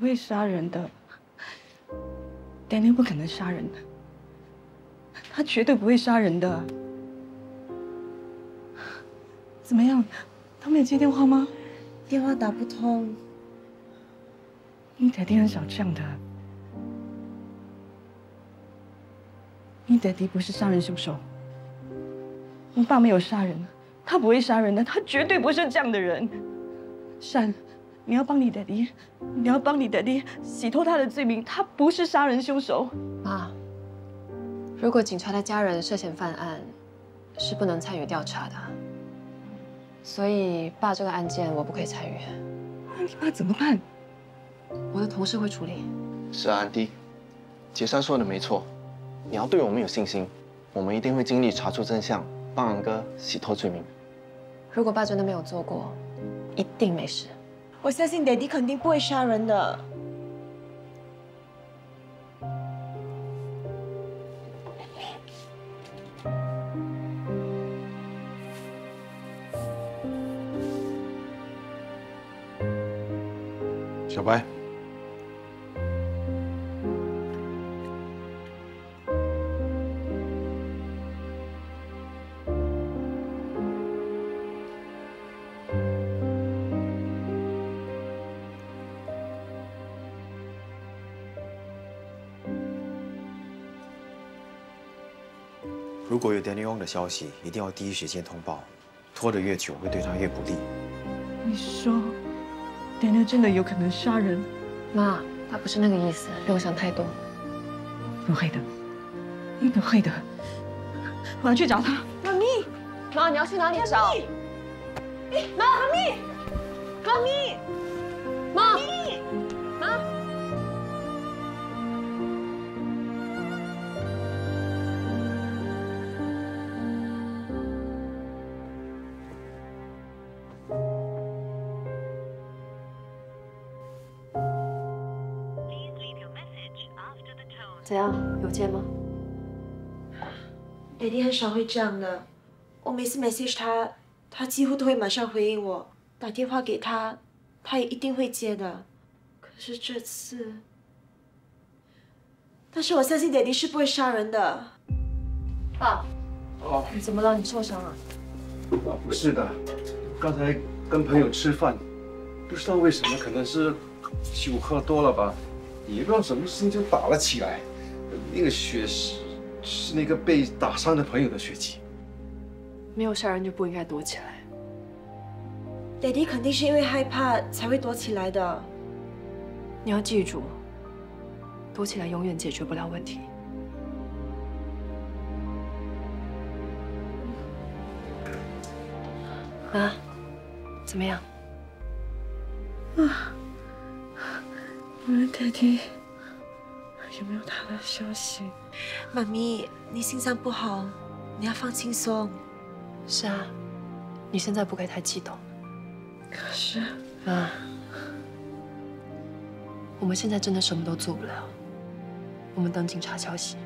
不会杀人的 ，Daniel 不可能杀人的，他绝对不会杀人的。怎么样？他没有接电话吗？电话打不通。你爹地很少这样的。你爹地不是杀人凶手。我爸没有杀人，他不会杀人的，他绝对不是这样的人。善，你要帮你爹地，你要帮你爹地洗脱他的罪名，他不是杀人凶手。妈，如果警察的家人涉嫌犯案，是不能参与调查的。所以爸这个案件我不可以参与。那你爸怎么办？我的同事会处理。是啊，安迪，杰山说的没错，你要对我们有信心，我们一定会尽力查出真相，帮安哥洗脱罪名。如果爸真的没有做过，一定没事。我相信爹地肯定不会杀人的。小白，如果有 Daniel Wong 的消息，一定要第一时间通报，拖得越久会对他越不利。你说 ，Daniel 真的有可能杀人？妈，爸不是那个意思，不用想太多。不会的，一定会的。我要去找他。妈咪，妈，你要去哪里找？妈咪，妈咪，妈，妈。怎样？有接吗？爹地很少会这样的。我每次 message 他，他几乎都会马上回应我。打电话给他，他也一定会接的。可是这次，但是我相信爹地是不会杀人的。爸，哦，你怎么了？你受伤了？不是的，刚才跟朋友吃饭，不知道为什么，可能是酒喝多了吧，也不知道什么事情就打了起来。那个血是那个被打伤的朋友的血迹。没有杀人就不应该躲起来。爹地肯定是因为害怕才会躲起来的。你要记住，躲起来永远解决不了问题。妈，怎么样？啊，我的爹地有没有他的消息？妈咪，你心脏不好，你要放轻松。是啊，你现在不可以太激动。可是，妈，我们现在真的什么都做不了，我们等警察消息。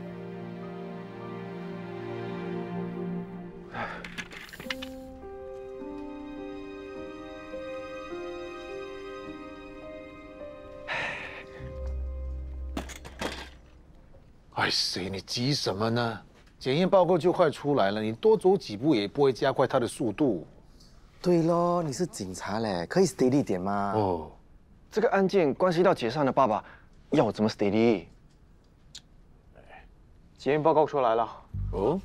哎谁，你急什么呢？检验报告就快出来了，你多走几步也不会加快它的速度。对咯，你是警察嘞，可以 steady 点吗？哦，这个案件关系到杰山的爸爸，要我怎么 steady？ 检验报告出来了。哦。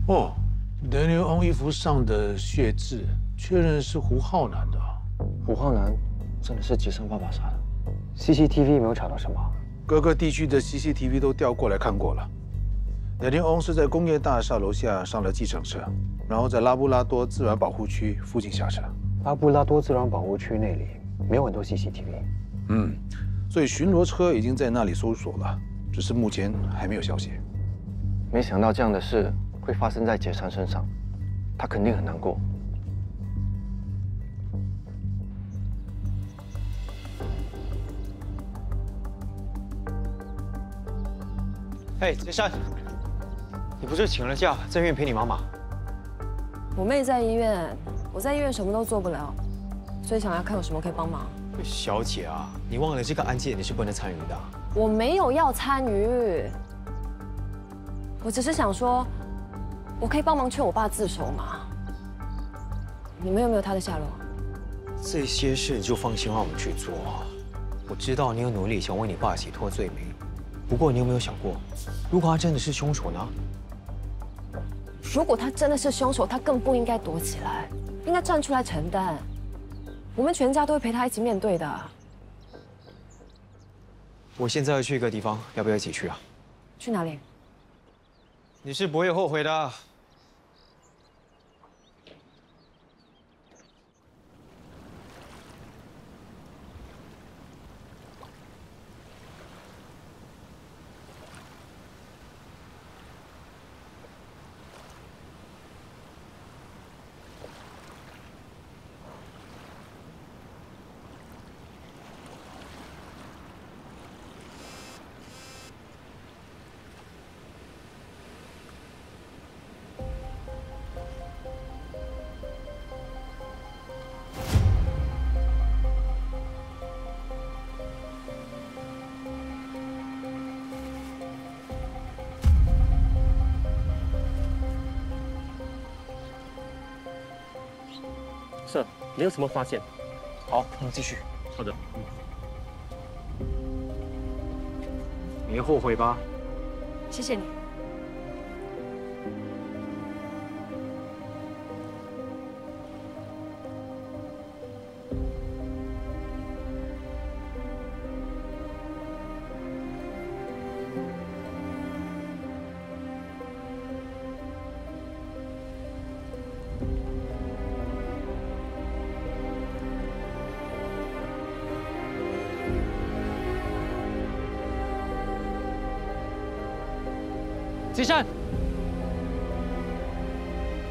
哦 ，Daniel Wong 衣服上的血渍，确认是胡浩南的。胡浩南真的是杰山爸爸杀的 ？CCTV 没有查到什么？各个地区的 CCTV 都调过来看过了。Daniel Wong 是在工业大厦楼下上了计程车，然后在拉布拉多自然保护区附近下车。拉布拉多自然保护区那里没有很多 CCTV。嗯，所以巡逻车已经在那里搜索了，只是目前还没有消息。没想到这样的事会发生在杰山身上，他肯定很难过。嘿，杰山，你不是请了假，在医院陪你妈妈？我妹在医院，我在医院什么都做不了，所以想要看有什么可以帮忙。小姐啊，你忘了这个案件你是不能参与的。我没有要参与，我只是想说，我可以帮忙劝我爸自首嘛。你们有没有他的下落？这些事你就放心让我们去做。我知道你有努力想为你爸洗脱罪名，不过你有没有想过，如果他真的是凶手呢？如果他真的是凶手，他更不应该躲起来，应该站出来承担。我们全家都会陪他一起面对的。我现在要去一个地方，要不要一起去啊？去哪里？你是不会后悔的。Sir，没有什么发现。好，我们继续。好的。别后悔吧。谢谢你。金山，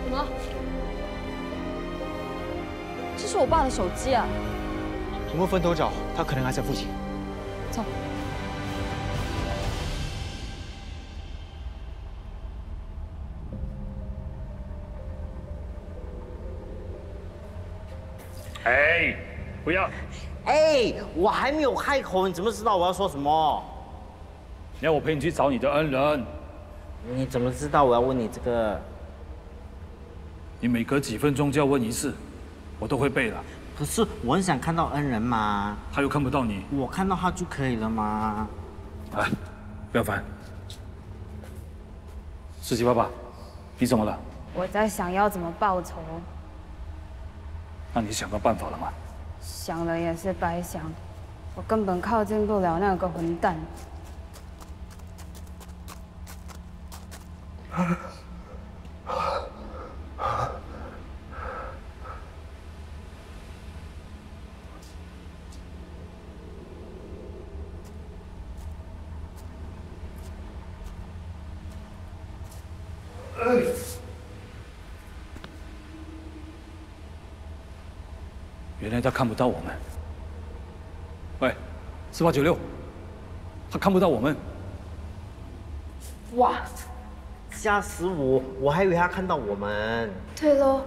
怎么了？这是我爸的手机啊！我们分头找，他可能还在附近。走。哎，不要！哎，我还没有开口，你怎么知道我要说什么？你要我陪你去找你的恩人。你怎么知道我要问你这个？你每隔几分钟就要问一次，我都会背了。可是我很想看到恩人嘛。他又看不到你。我看到他就可以了嘛。哎，不要烦。世奇爸爸，你怎么了？我在想要怎么报仇。那你想到办法了吗？想了也是白想，我根本靠近不了那个混蛋。原来他看不到我们。喂，4896，他看不到我们。哇，吓死我！我还以为他看到我们。对喽，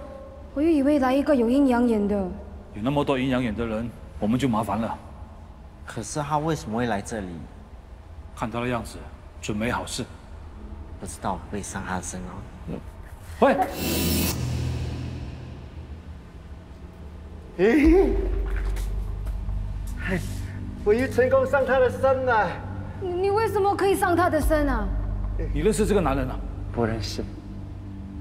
我又以为来一个有阴阳眼的。有那么多阴阳眼的人，我们就麻烦了。可是他为什么会来这里？看他的样子，准没好事。不知道会不会伤他的身哦。喂。嘿，我又成功上他的身了。你为什么可以上他的身啊？你认识这个男人啊？不认识。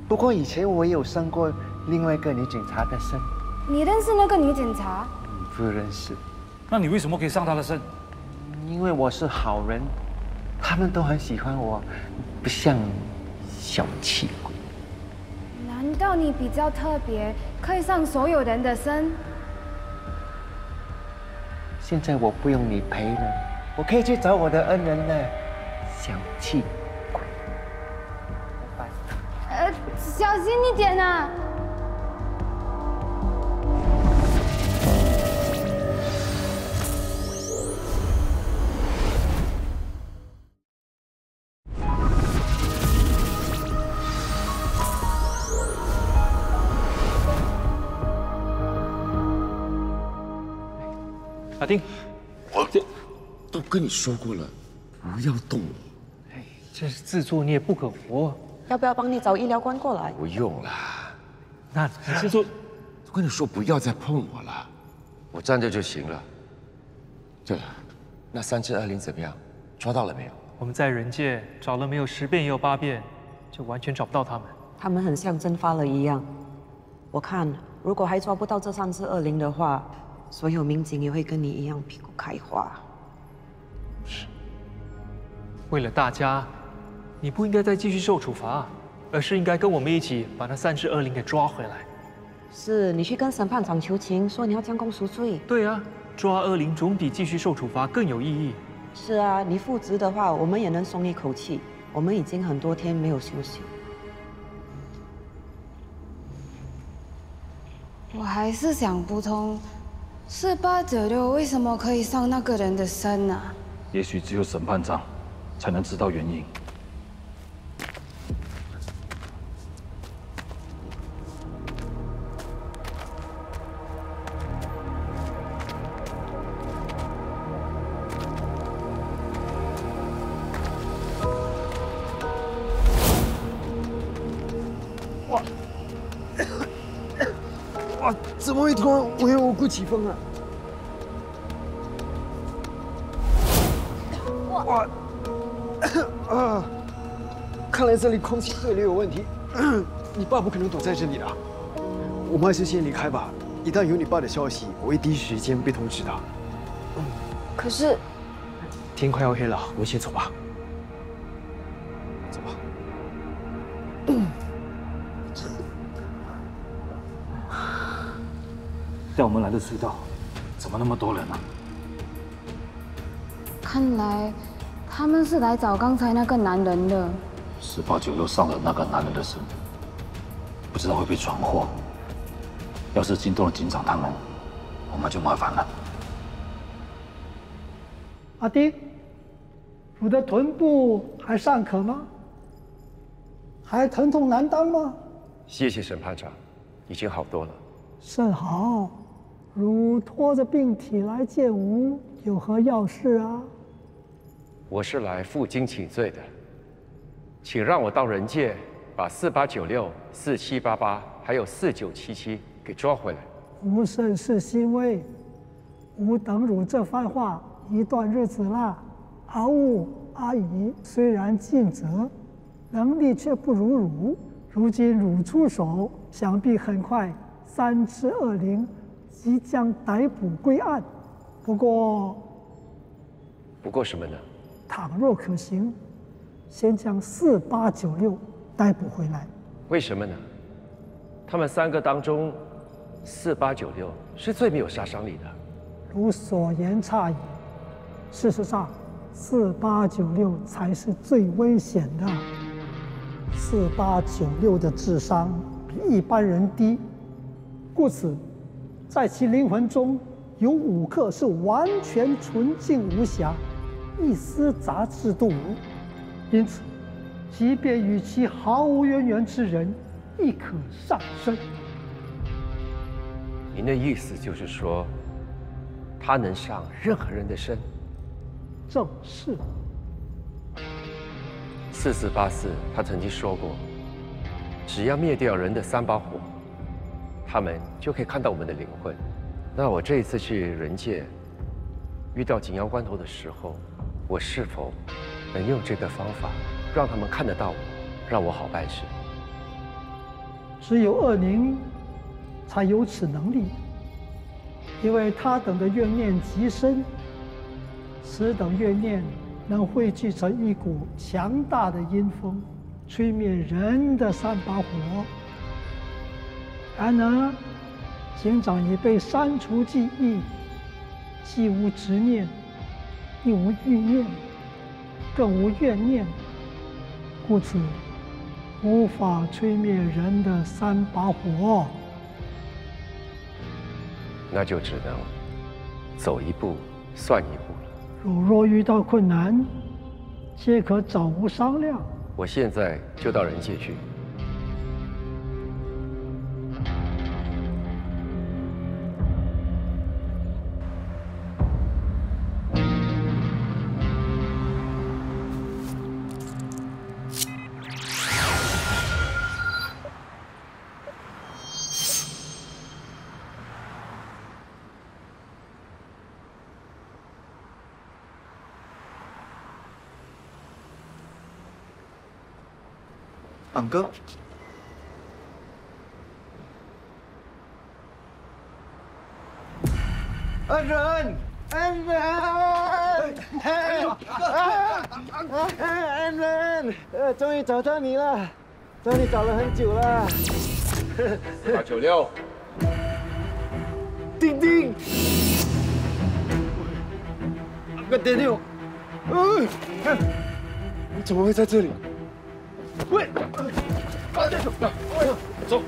不过以前我有上过另外一个女警察的身。你认识那个女警察？不认识。那你为什么可以上他的身？因为我是好人，他们都很喜欢我，不像小气鬼。难道你比较特别，可以上所有人的身？现在我不用你陪了，我可以去找我的恩人了，小气鬼。拜拜。小心一点啊！阿丁，我都跟你说过了，不要动我。哎，这是自作孽不可活。要不要帮你找医疗官过来？不用了。那你是说？我跟你说不要再碰我了，我站着就行了。对了，那3只恶灵怎么样？抓到了没有？我们在人界找了没有10遍也有8遍，就完全找不到他们。他们很像蒸发了一样。我看，如果还抓不到这3只恶灵的话，所有民警也会跟你一样屁股开花。是。为了大家，你不应该再继续受处罚，而是应该跟我们一起把那3只恶灵给抓回来。是你去跟审判长求情，说你要将功赎罪。对啊，抓恶灵总比继续受处罚更有意义。是啊，你复职的话，我们也能松一口气。我们已经很多天没有休息。我还是想不通，4896为什么可以上那个人的身啊？也许只有审判长才能知道原因。哇，怎么会突然无缘无故起风啊？哇！啊！看来这里空气对流有问题。你爸不可能躲在这里的，我们还是先离开吧。一旦有你爸的消息，我会第一时间被通知的。可是天快要黑了，我们先走吧。走吧。带我们来的隧道，怎么那么多人啊？看来他们是来找刚才那个男人的。4896上了那个男人的身，不知道会不会闯祸。要是惊动了警长他们，我们就麻烦了。阿丁，我的臀部还尚可吗？还疼痛难当吗？谢谢审判长，已经好多了。甚好。汝拖着病体来见吾，有何要事啊？我是来负荆请罪的，请让我到人界把4896、4788还有4977给抓回来。吾甚是欣慰，吾等汝这番话一段日子啦。阿雾、阿姨虽然尽责，能力却不如汝。如今汝出手，想必很快3只恶灵即将逮捕归案。不过什么呢？倘若可行，先将4896逮捕回来。为什么呢？他们3个当中，4896是最没有杀伤力的。如所言差矣。事实上，4896才是最危险的。4896的智商比一般人低，故此，在其灵魂中有5克是完全纯净无瑕，一丝杂质都无。因此，即便与其毫无渊源之人，亦可上身。您的意思就是说，他能上任何人的身？正是。4484他曾经说过，只要灭掉人的3把火，他们就可以看到我们的灵魂。那我这一次去人界，遇到紧要关头的时候，我是否能用这个方法让他们看得到我，让我好办事？只有恶灵才有此能力，因为他等的怨念极深，此等怨念能汇聚成一股强大的阴风，吹灭人的3把火。然而，警长已被删除记忆，既无执念，亦无欲念，更无怨念，故此无法吹灭人的3把火。那就只能走一步算一步了。汝若遇到困难，皆可找吾商量。我现在就到人界去。昂哥。安仁，安仁，安仁，终于找到你了，找你找了很久了。4896，丁丁，个爹爹，你怎么会在这里？喂，走。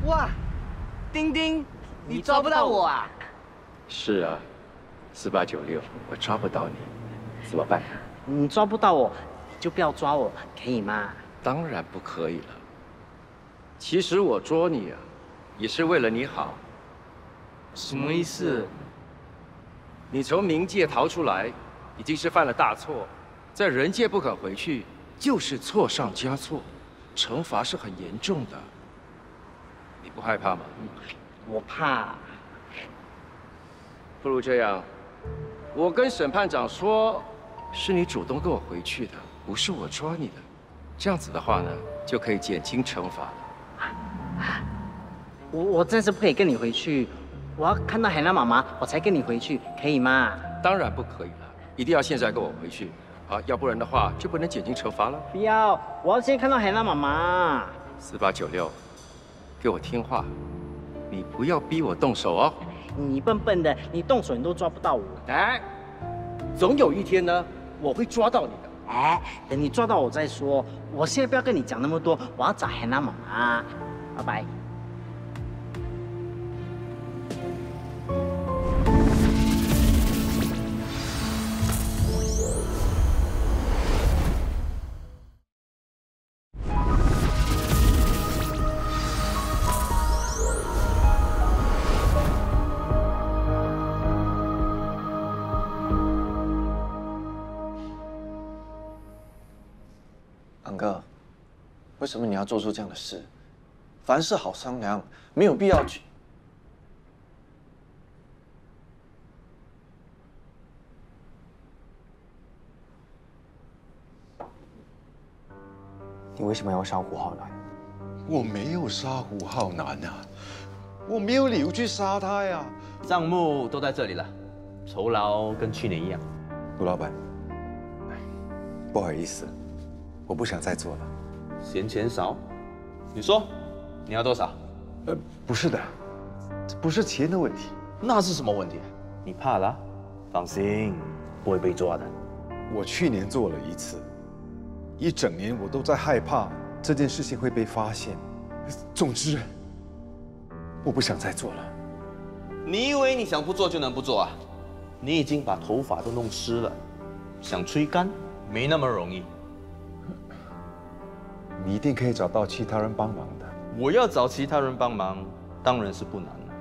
哇，丁丁，你抓不到我啊？是啊，4896，我抓不到你，怎么办？你抓不到我，就不要抓我，可以吗？当然不可以了。其实我捉你啊，也是为了你好。什么意思？你从冥界逃出来，已经是犯了大错，在人界不肯回去，就是错上加错，惩罚是很严重的。你不害怕吗？我怕。不如这样，我跟审判长说，是你主动跟我回去的，不是我抓你的。这样子的话呢，就可以减轻惩罚了。我暂时不可以跟你回去，我要看到海娜妈妈，我才跟你回去，可以吗？当然不可以了，一定要现在跟我回去，啊，要不然的话就不能减轻惩罚了。不要，我要先看到海娜妈妈。4896，给我听话，你不要逼我动手哦。你笨笨的，你动手你都抓不到我。哎，总有一天呢，我会抓到你的。哎，等你抓到我再说。我现在不要跟你讲那么多，我要找海娜妈妈。拜拜。昂哥，为什么你要做出这样的事？凡事好商量，没有必要去。你为什么要杀胡浩南？我没有杀胡浩南啊，我没有理由去杀他呀。账目都在这里了，酬劳跟去年一样。陆老板，不好意思，我不想再做了。嫌钱少？你说，你要多少？不是的，这不是钱的问题。那是什么问题？你怕了？放心，不会被抓的。我去年做了一次，一整年我都在害怕这件事情会被发现。总之，我不想再做了。你以为你想不做就能不做啊？你已经把头发都弄湿了，想吹干没那么容易。你一定可以找到其他人帮忙的。我要找其他人帮忙，当然是不难了。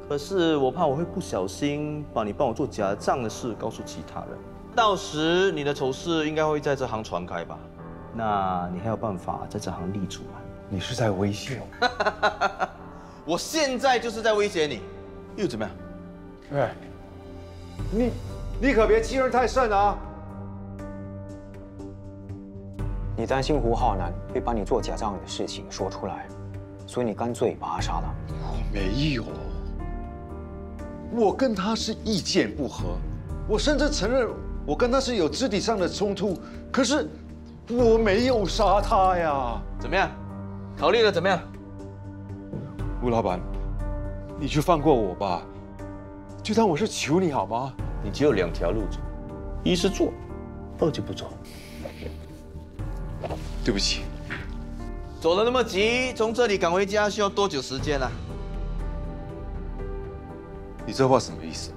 可是我怕我会不小心把你帮我做假账的事告诉其他人，到时你的丑事应该会在这行传开吧？那你还有办法在这行立足吗？你是在威胁我？我现在就是在威胁你，又怎么样？哎，你可别欺人太甚啊！你担心胡浩南会把你做假账的事情说出来，所以你干脆把他杀了。我没有，我跟他是意见不合，我甚至承认我跟他是有肢体上的冲突，可是我没有杀他呀。怎么样？考虑的怎么样？吴老板，你就放过我吧，就当我是求你好吗？你只有2条路走，一是做，二就不走。对不起。走得那么急，从这里赶回家需要多久时间啊？你这话什么意思？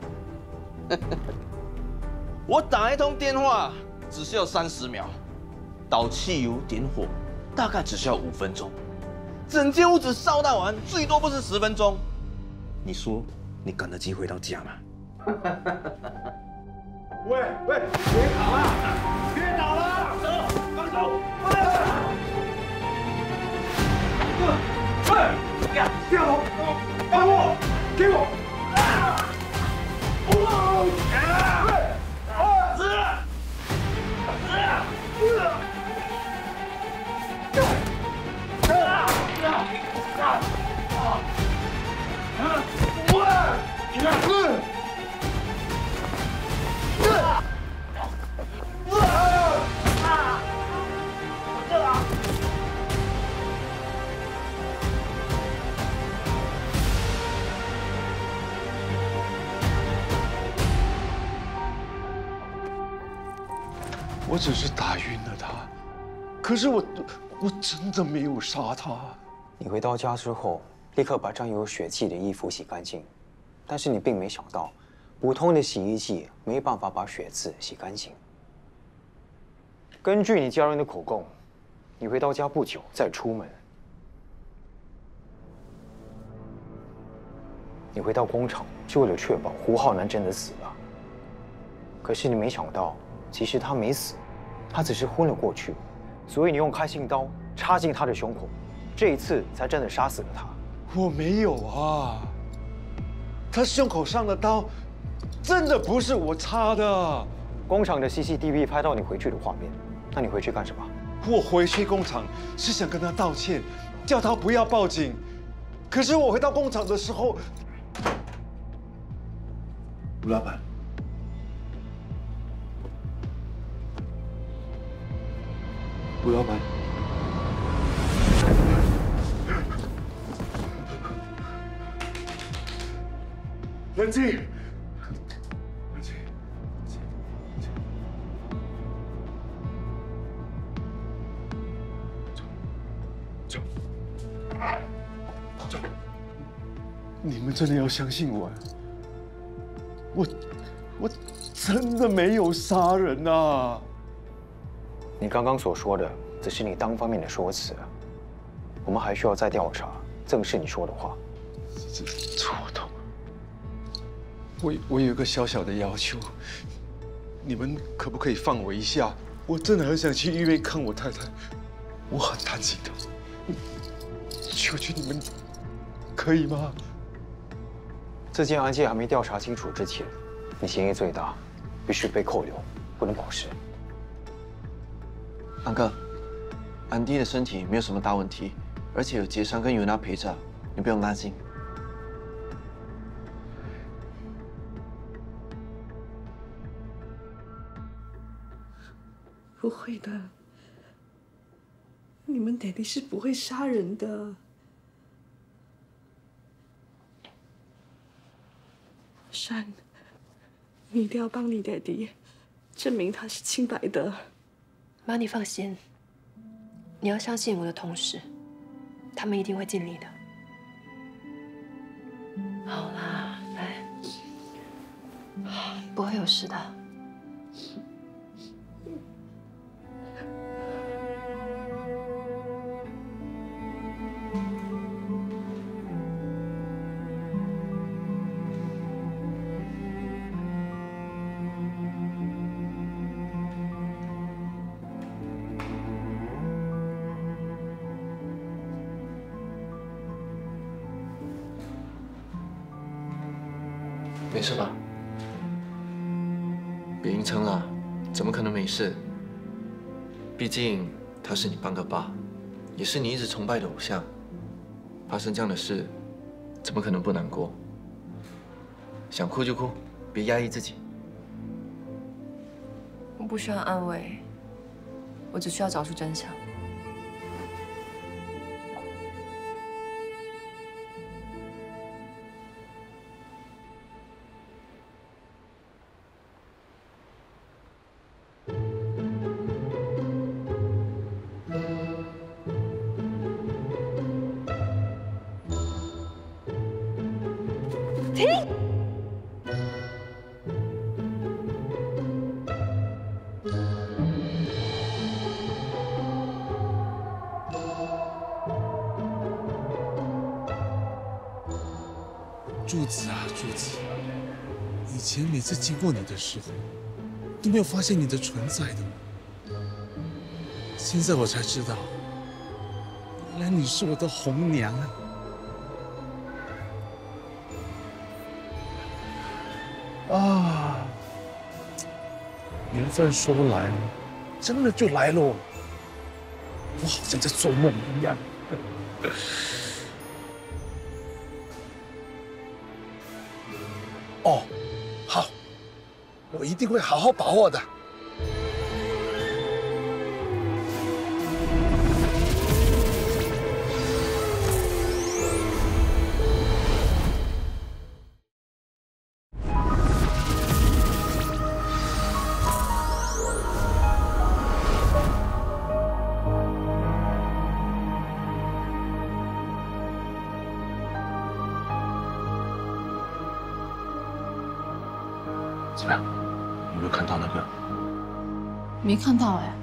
我打一通电话只需要30秒，倒汽油点火大概只需要5分钟，整间屋子烧到完最多不是10分钟。你说你赶得及回到家吗？喂，别打了，别打了，走，放手！掉头，放我，给我！我只是打晕了他，可是我真的没有杀他。你回到家之后，立刻把沾有血迹的衣服洗干净，但是你并没想到，普通的洗衣剂没办法把血渍洗干净。根据你家人的口供，你回到家不久再出门，你回到工厂就为了确保胡浩南真的死了。可是你没想到，其实他没死，他只是昏了过去，所以你用开心刀插进他的胸口，这一次才真的杀死了他。我没有啊，他胸口上的刀真的不是我插的。工厂的 CCTV 拍到你回去的画面，那你回去干什么？我回去工厂是想跟他道歉，叫他不要报警。可是我回到工厂的时候，吴老板，吴老板，冷静，冷静，走，你们真的要相信我，我真的没有杀人啊！你刚刚所说的只是你单方面的说辞，我们还需要再调查，正是你说的话。错动。我有一个小小的要求，你们可不可以放我一下？我真的很想去医院看我太太，我很担心她。求求你们，可以吗？这件案件还没调查清楚之前，你嫌疑最大，必须被扣留，不能保释。安哥，安迪的身体没有什么大问题，而且有杰山跟尤娜陪着，你不用担心。不会的，你们爹地是不会杀人的。珊，你一定要帮你爹地证明他是清白的。妈，你放心，你要相信我的同事，他们一定会尽力的。好啦，来，不会有事的。没事吧？别硬撑了，怎么可能没事？毕竟他是你半个爸，也是你一直崇拜的偶像。发生这样的事，怎么可能不难过？想哭就哭，别压抑自己。我不需要安慰，我只需要找出真相。停！柱子啊，柱子，以前每次经过你的时候，都没有发现你的存在的。现在我才知道，原来你是我的红娘啊！啊，缘分说来，真的就来喽！我好像在做梦一样。哦，好，我一定会好好把握的。怎么样？有没有看到那个？没看到哎。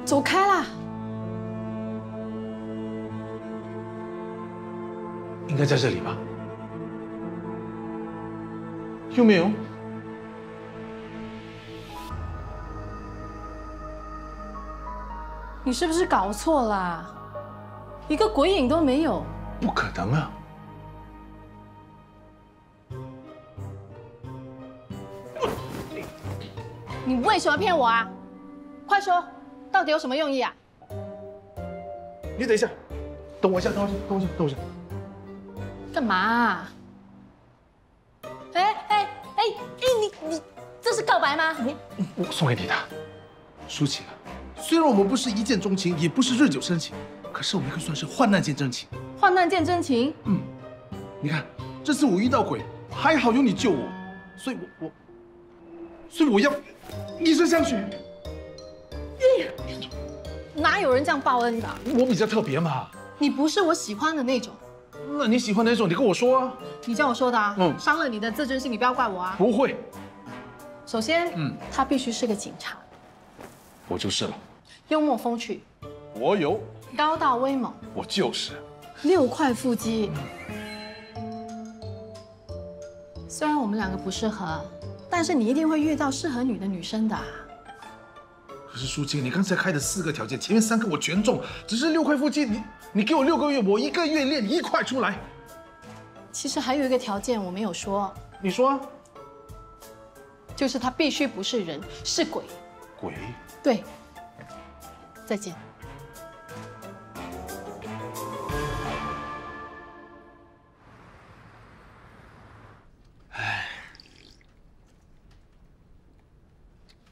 走开啦！应该在这里吧？有没有？你是不是搞错啦？一个鬼影都没有。不可能啊！你为什么骗我啊？快说，到底有什么用意啊？你等一下，等我一下，等我一下。干嘛啊？你这是告白吗？我送给你的，舒淇啊，虽然我们不是一见钟情，也不是日久生情，可是我们可以算是患难见真情。患难见真情。嗯，你看这次我遇到鬼，还好有你救我，所以我要以身相许。哪有人这样报恩的？我比较特别嘛。你不是我喜欢的那种。那你喜欢哪种？你跟我说啊。你叫我说的啊。伤了你的自尊心，你不要怪我啊。不会。首先，他必须是个警察。我就是了。幽默风趣。我有。高大威猛。我就是。6块腹肌。虽然我们两个不适合，但是你一定会遇到适合你的女生的。可是舒淇，你刚才开的4个条件，前面3个我全中，只是6块腹肌，你给我6个月，我1个月练1块出来。其实还有一个条件我没有说。你说啊。就是他必须不是人，是鬼。鬼？对。再见。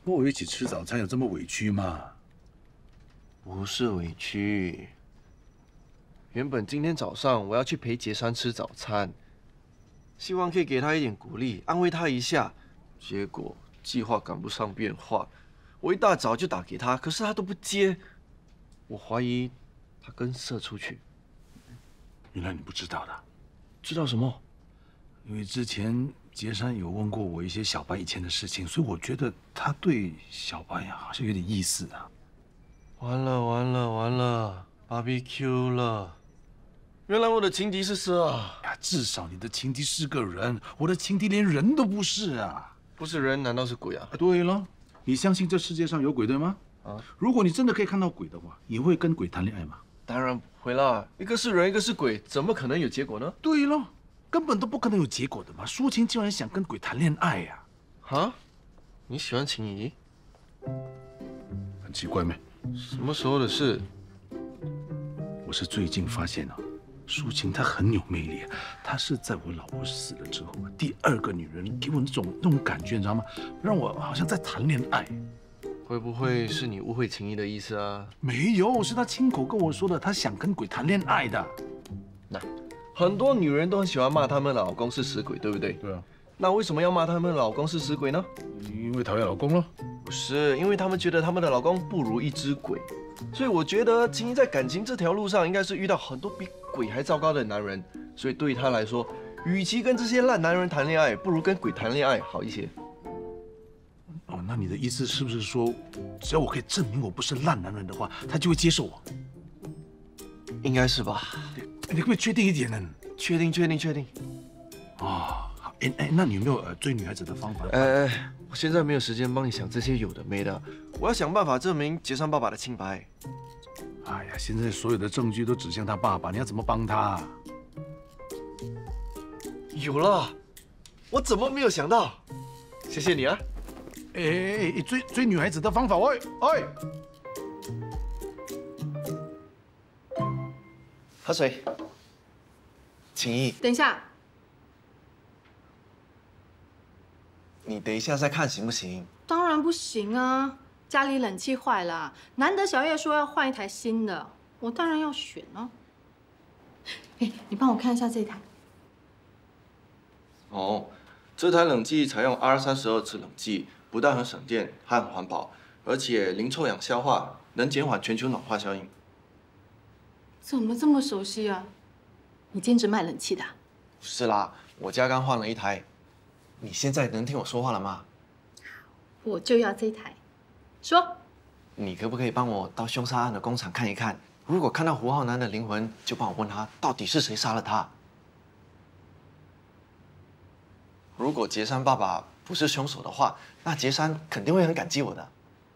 跟我一起吃早餐有这么委屈吗？不是委屈。原本今天早上我要去陪杰山吃早餐，希望可以给他一点鼓励，安慰他一下。结果计划赶不上变化，我一大早就打给他，可是他都不接。我怀疑他跟色出去。原来你不知道的。知道什么？因为之前杰山有问过我一些小白以前的事情，所以我觉得他对小白好像有点意思啊。完了 ，BBQ 了！原来我的情敌是色啊！呀，至少你的情敌是个人，我的情敌连人都不是啊！不是人，难道是鬼啊？对了，你相信这世界上有鬼对吗？啊，如果你真的可以看到鬼的话，你会跟鬼谈恋爱吗？当然不会啦，一个是人，一个是鬼，怎么可能有结果呢？对了。根本都不可能有结果的嘛！舒晴竟然想跟鬼谈恋爱呀！啊？你喜欢秦怡？很奇怪没？什么时候的事？我是最近发现啊，舒晴她很有魅力，她是在我老婆死了之后第2个女人，给我那种感觉，你知道吗？让我好像在谈恋爱。会不会是你误会秦怡的意思啊？没有，是她亲口跟我说的，她想跟鬼谈恋爱的。那。很多女人都很喜欢骂他们的老公是死鬼，对不对？对啊。那为什么要骂他们的老公是死鬼呢？因为讨厌老公咯。不是，因为他们觉得他们的老公不如一只鬼。所以我觉得秦怡在感情这条路上应该是遇到很多比鬼还糟糕的男人，所以对她来说，与其跟这些烂男人谈恋爱，不如跟鬼谈恋爱好一些。哦，那你的意思是不是说，只要我可以证明我不是烂男人的话，他就会接受我？应该是吧？你可不可以确定一点呢？确定。啊，哎，那你有没有追女孩子的方法？我现在没有时间帮你想这些有的没的，我要想办法证明杰山爸爸的清白。哎呀，现在所有的证据都指向他爸爸，你要怎么帮他？有了，我怎么没有想到？谢谢你啊！哎，追女孩子的方法，喂！喝水。秦毅，等一下，你等一下再看行不行？当然不行啊！家里冷气坏了，难得小叶说要换一台新的，我当然要选啊。哎，你帮我看一下这台。哦，这台冷气采用 R32次冷气，不但很省电，还很环保，而且零臭氧消化，能减缓全球暖化效应。怎么这么熟悉啊？你兼职卖冷气的？不是啦，我家刚换了一台。你现在能听我说话了吗？我就要这台。说。你可不可以帮我到凶杀案的工厂看一看？如果看到胡浩南的灵魂，就帮我问他到底是谁杀了他。如果杰山爸爸不是凶手的话，那杰山肯定会很感激我的。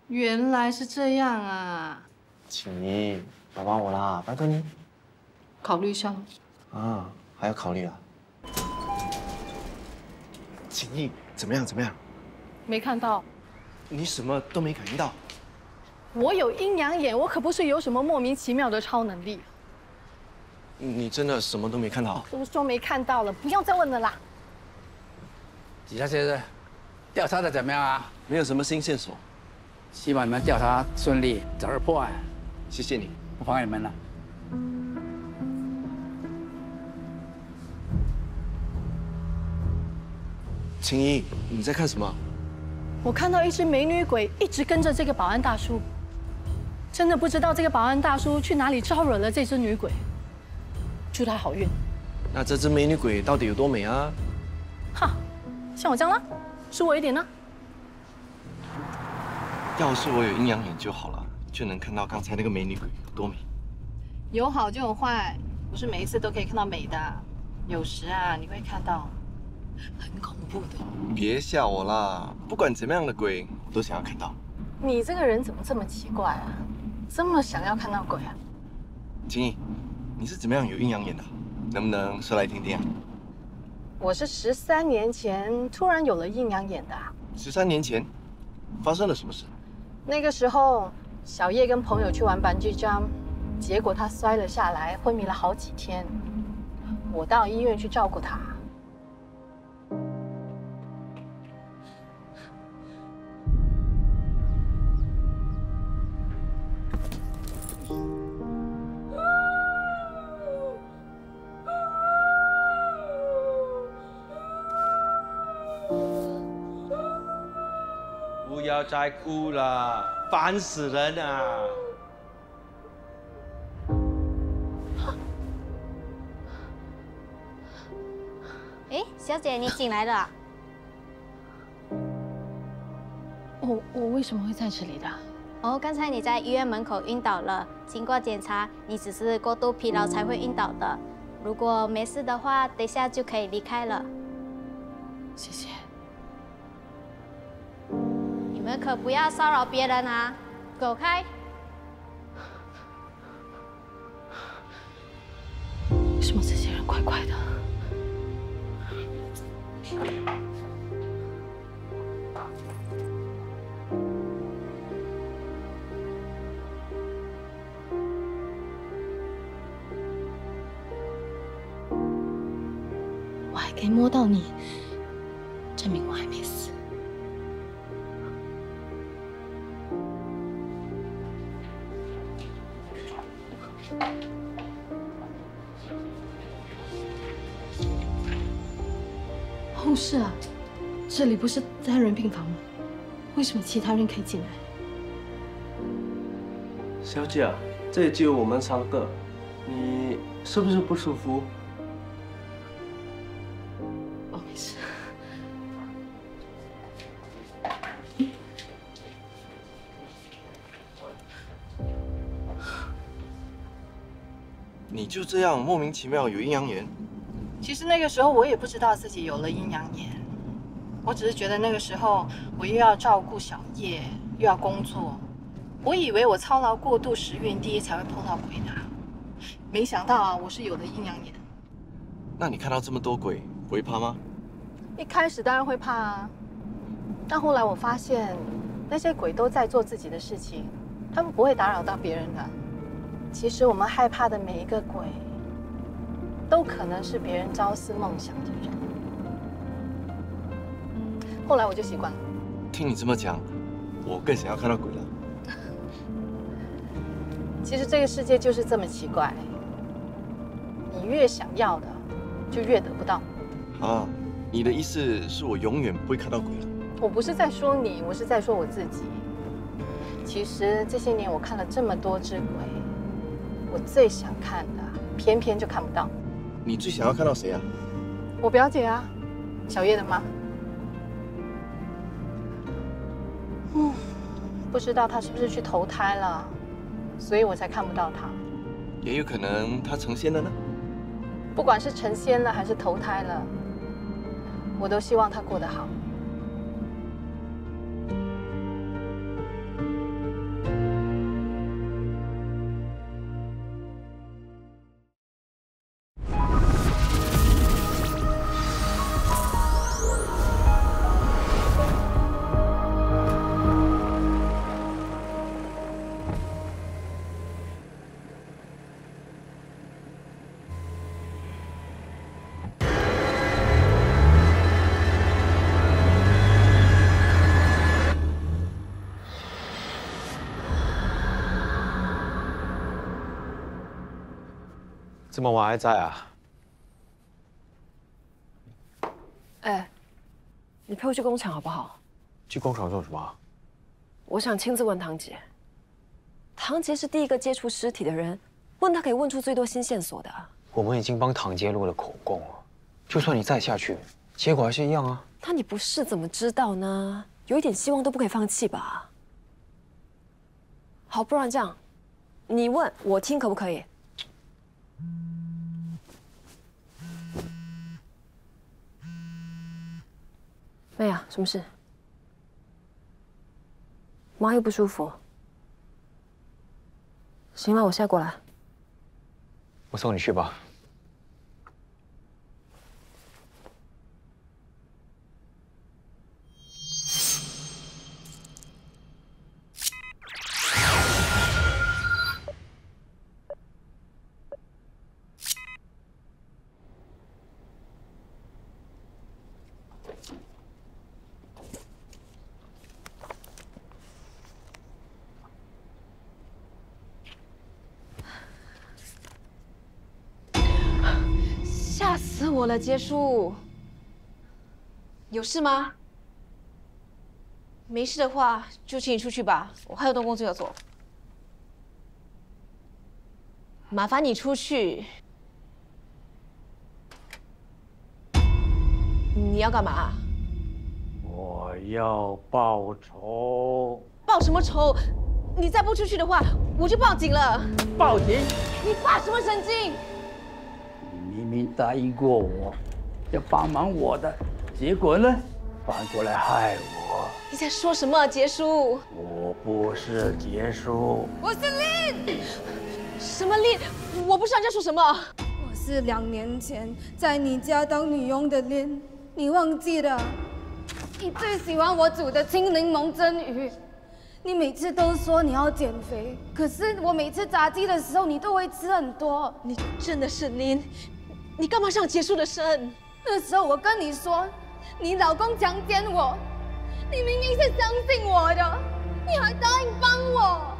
原来是这样啊！请你帮帮我啦，拜托你。考虑一下。啊，还要考虑啊。请你怎么样？没看到。你什么都没感应到。我有阴阳眼，我可不是有什么莫名其妙的超能力。你真的什么都没看到？都说没看到了，不要再问了啦。警察先生，调查的怎么样啊？没有什么新线索。希望你们调查顺利，早日破案。谢谢你，不妨碍你们了。青衣，你在看什么？我看到一只美女鬼一直跟着这个保安大叔，真的不知道这个保安大叔去哪里招惹了这只女鬼。祝他好运。那这只美女鬼到底有多美啊？哈，像我这样啦，输我一点呢。要是我有阴阳眼就好了，就能看到刚才那个美女鬼有多美。有好就有坏，不是每一次都可以看到美的，有时啊你会看到很恐怖的。别吓我啦！不管怎么样的鬼，我都想要看到。你这个人怎么这么奇怪啊？这么想要看到鬼啊？金毅，你是怎么样有阴阳眼的？能不能说来听听啊？我是13年前突然有了阴阳眼的。13年前发生了什么事？那个时候，小叶跟朋友去玩班机jump，结果他摔了下来，昏迷了好几天。我到医院去照顾他。不要再哭了，烦死人了！哎，小姐，你醒来了。我为什么会在这里的？哦，刚才你在医院门口晕倒了，经过检查，你只是过度疲劳才会晕倒的。如果没事的话，等下就可以离开了。谢谢。你们可不要骚扰别人啊！走开！为什么这些人怪怪的？我还可以摸到你，证明我还没死。哦，是啊，这里不是单人病房吗？为什么其他人可以进来？小姐，这里只有我们3个，你是不是不舒服？哦，没事。你就这样莫名其妙有阴阳眼？其实那个时候我也不知道自己有了阴阳眼，我只是觉得那个时候我又要照顾小叶，又要工作，我以为我操劳过度时运低才会碰到鬼的，没想到啊，我是有了阴阳眼。那你看到这么多鬼，不会怕吗？一开始当然会怕啊，但后来我发现那些鬼都在做自己的事情，他们不会打扰到别人的。其实我们害怕的每一个鬼，都可能是别人朝思梦想的人。后来我就习惯了。听你这么讲，我更想要看到鬼了。其实这个世界就是这么奇怪，你越想要的，就越得不到。啊，你的意思是我永远不会看到鬼了？我不是在说你，我是在说我自己。其实这些年我看了这么多只鬼，我最想看的，偏偏就看不到。你最想要看到谁啊？我表姐啊，小叶的妈。不知道她是不是去投胎了，所以我才看不到她。也有可能她成仙了呢。不管是成仙了还是投胎了，我都希望她过得好。这么晚还在啊？哎，你陪我去工厂好不好？去工厂做什么？我想亲自问堂姐。堂姐是第一个接触尸体的人，问她可以问出最多新线索的。我们已经帮堂姐录了口供了，就算你再下去，结果还是一样啊。那你不试怎么知道呢？有一点希望都不可以放弃吧？好，不然这样，你问我听可不可以？妹啊，什么事？妈又不舒服。行了，我现在过来。我送你去吧。吓死我了，结束。有事吗？没事的话，就请你出去吧，我还有多工作要做。麻烦你出去。你要干嘛？我要报仇。报什么仇？你再不出去的话，我就报警了。报警？你发什么神经？你明明答应过我要帮忙我的，结果呢，反过来害我。你在说什么，结叔？我不是结叔，我是Lin。什么Lin？我不知道你在说什么。我是2年前在你家当女佣的Lin，你忘记了？你最喜欢我煮的青柠檬蒸鱼。你每次都说你要减肥，可是我每次炸鸡的时候，你都会吃很多。你真的是Lin，你干嘛上结束的身？那时候我跟你说，你老公强奸我，你明明是相信我的，你还答应帮我。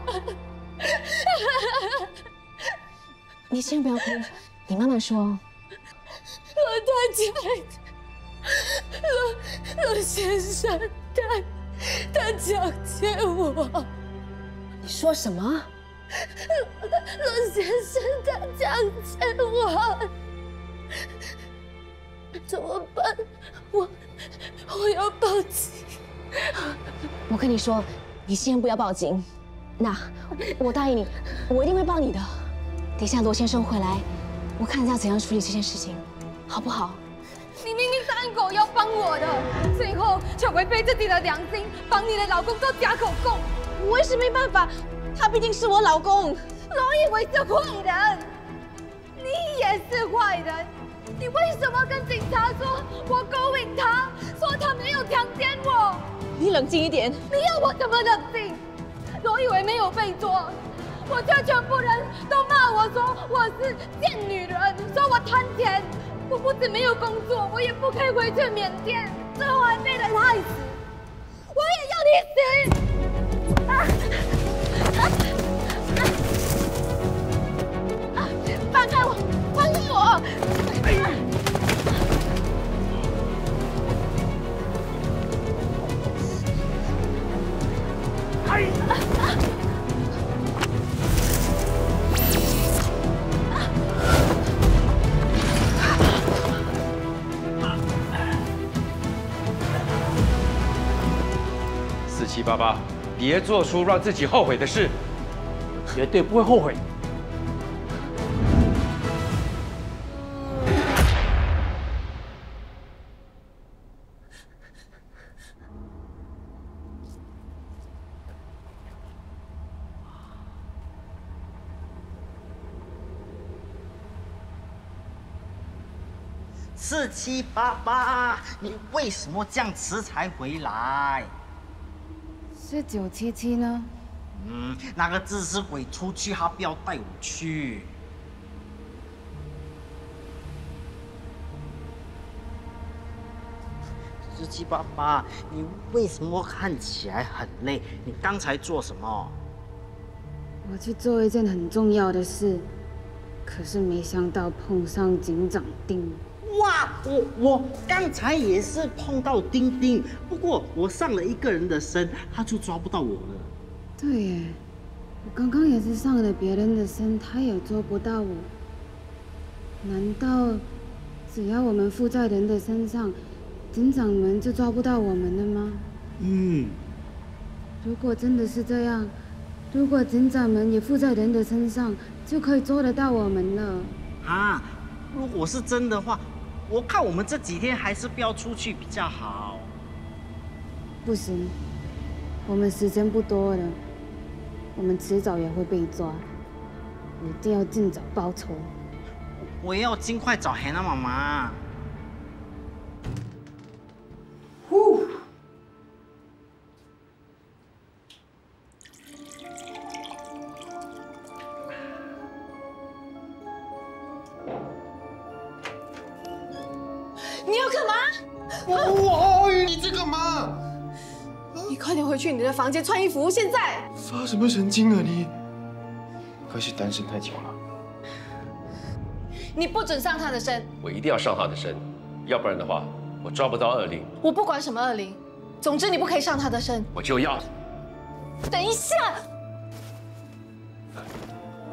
你先不要哭，你慢慢说。陆先生，他强奸我。你说什么？陆先生他强奸我，怎么办？我要报警。我跟你说，你先不要报警。那我答应你，我一定会帮你的。等一下罗先生回来，我看要怎样处理这件事情，好不好？你明明答应过要帮我的，最后却违背自己的良心，帮你的老公做假口供。我也是没办法，他毕竟是我老公。罗一伟是坏人，你也是坏人。你为什么跟警察说我勾引他，说他没有强奸我？你冷静一点。你要我怎么冷静？罗一伟没有被捉，我却全部人都骂我说我是贱女人，说我贪钱。我不止没有工作，我也不可以回去缅甸，最后还被人害死。我也要你死！放开我！放开我！4788，别做出让自己后悔的事。绝对不会后悔。4788，你为什么这样迟才回来？是977呢？那个自私鬼出去，他不要带我去。4788，你为什么看起来很累？你刚才做什么？我去做一件很重要的事，可是没想到碰上警长丁。哇，我刚才也是碰到丁丁，不过我上了一个人的身，他就抓不到我了。对耶，我刚刚也是上了别人的身，他也捉不到我。难道只要我们附在人的身上，警长们就抓不到我们了吗？如果真的是这样，如果警长们也附在人的身上，就可以捉得到我们了。啊，如果是真的话，我看我们这几天还是不要出去比较好。不行，我们时间不多了，我们迟早也会被抓，一定要尽早报仇。我也要尽快找海娜妈妈。你要干嘛？你在干嘛？你快点回去你的房间穿衣服，现在！发什么神经啊你？还是单身太久了。你不准上他的身！我一定要上他的身，要不然的话，我抓不到20。我不管什么20，总之你不可以上他的身。我就要。等一下，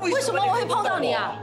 为什么我会碰到你啊？